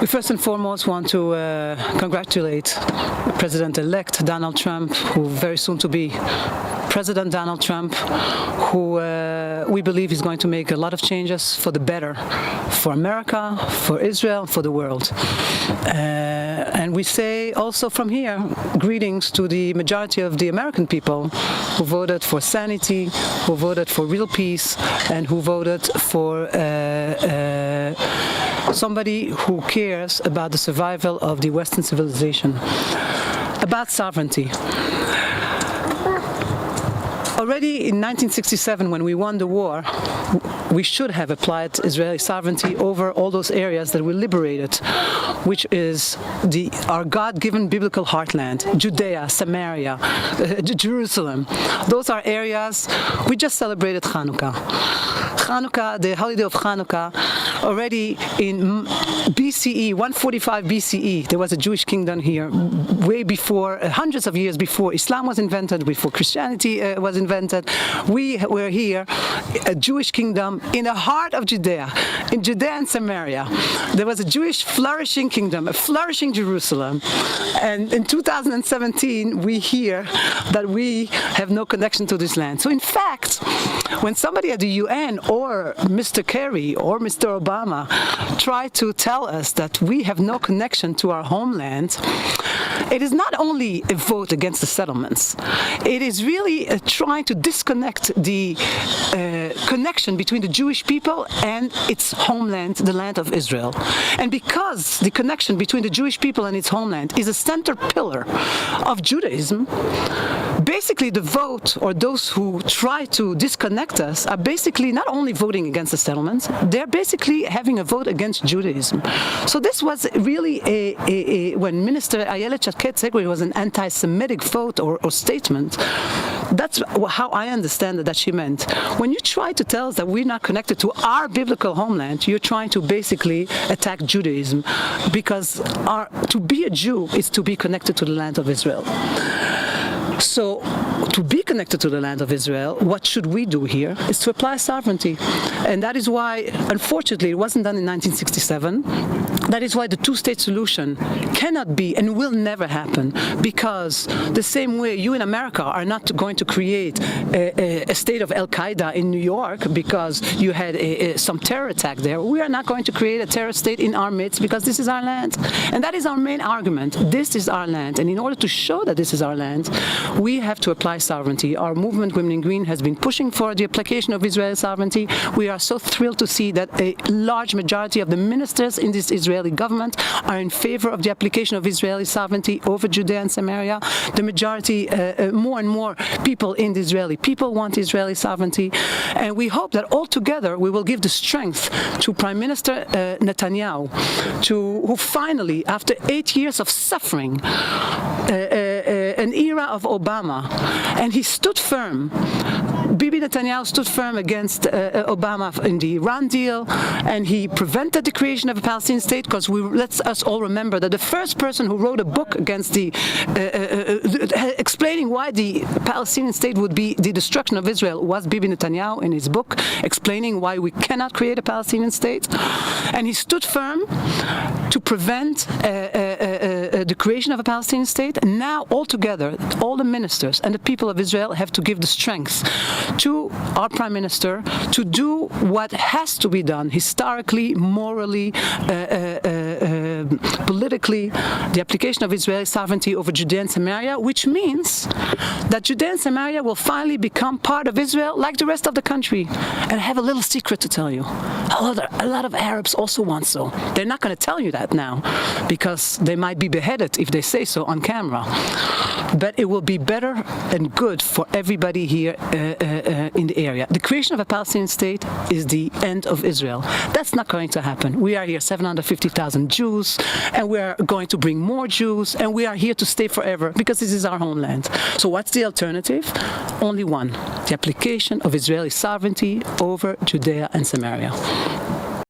We first and foremost want to congratulate President-elect Donald Trump, who very soon to be President Donald Trump, who we believe is going to make a lot of changes for the better, for America, for Israel, for the world. And we say also from here, greetings to the majority of the American people who voted for sanity, who voted for real peace, and who voted for somebody who cares about the survival of the Western civilization. About sovereignty. Already in 1967, when we won the war, we should have applied Israeli sovereignty over all those areas that we liberated, which is our God-given biblical heartland, Judea, Samaria, Jerusalem. Those are areas. We just celebrated Hanukkah. Hanukkah, the holiday of Hanukkah, already in BCE, 145 BCE, there was a Jewish kingdom here, way before, hundreds of years before Islam was invented, before Christianity was invented. We were here, a Jewish kingdom in the heart of Judea, in Judea and Samaria. There was a Jewish flourishing kingdom, a flourishing Jerusalem. And in 2017, we hear that we have no connection to this land. So in fact, when somebody at the UN or Mr. Kerry or Mr. Obama try to tell us that we have no connection to our homeland, it is not only a vote against the settlements. It is really trying to disconnect the connection between the Jewish people and its homeland, the land of Israel. And because the connection between the Jewish people and its homeland is a center pillar of Judaism, basically the vote, or those who try to disconnect us, are basically not only voting against the settlements, they're basically having a vote against Judaism. So this was really when Minister Ayelet Shaked said it was an anti-Semitic vote or statement. That's how I understand it, that she meant. When you try to tell us that we're not connected to our biblical homeland, you're trying to basically attack Judaism, because to be a Jew is to be connected to the land of Israel. So, to be connected to the land of Israel, what should we do here is to apply sovereignty. And that is why, unfortunately, it wasn't done in 1967. That is why the two-state solution cannot be and will never happen, because the same way you in America are not going to create a state of Al-Qaeda in New York because you had some terror attack there. We are not going to create a terror state in our midst because this is our land. And that is our main argument. This is our land. And in order to show that this is our land, we have to apply sovereignty. Our movement, Women in Green, has been pushing for the application of Israeli sovereignty. We are so thrilled to see that a large majority of the ministers in this Israeli government are in favor of the application of Israeli sovereignty over Judea and Samaria. The majority, more and more people in the Israeli people want Israeli sovereignty. And we hope that all together we will give the strength to Prime Minister Netanyahu, who finally, after 8 years of suffering, an era of Obama, and he stood firm. Bibi Netanyahu stood firm against Obama in the Iran deal, and he prevented the creation of a Palestinian state, because let's us all remember that the first person who wrote a book against explaining why the Palestinian state would be the destruction of Israel was Bibi Netanyahu in his book, explaining why we cannot create a Palestinian state. And he stood firm to prevent the creation of a Palestinian state. And now, altogether, all the ministers and the people of Israel have to give the strength to our Prime Minister to do what has to be done historically, morally, politically, the application of Israeli sovereignty over Judea and Samaria, which means that Judea and Samaria will finally become part of Israel like the rest of the country. And I have a little secret to tell you. A lot of Arabs also want so. They're not going to tell you that now, because they might be beheaded if they say so on camera. But it will be better and good for everybody here in the area. The creation of a Palestinian state is the end of Israel. That's not going to happen. We are here 750,000 Jews, and we are going to bring more Jews, and we are here to stay forever because this is our homeland. So what's the alternative? Only one: the application of Israeli sovereignty over Judea and Samaria.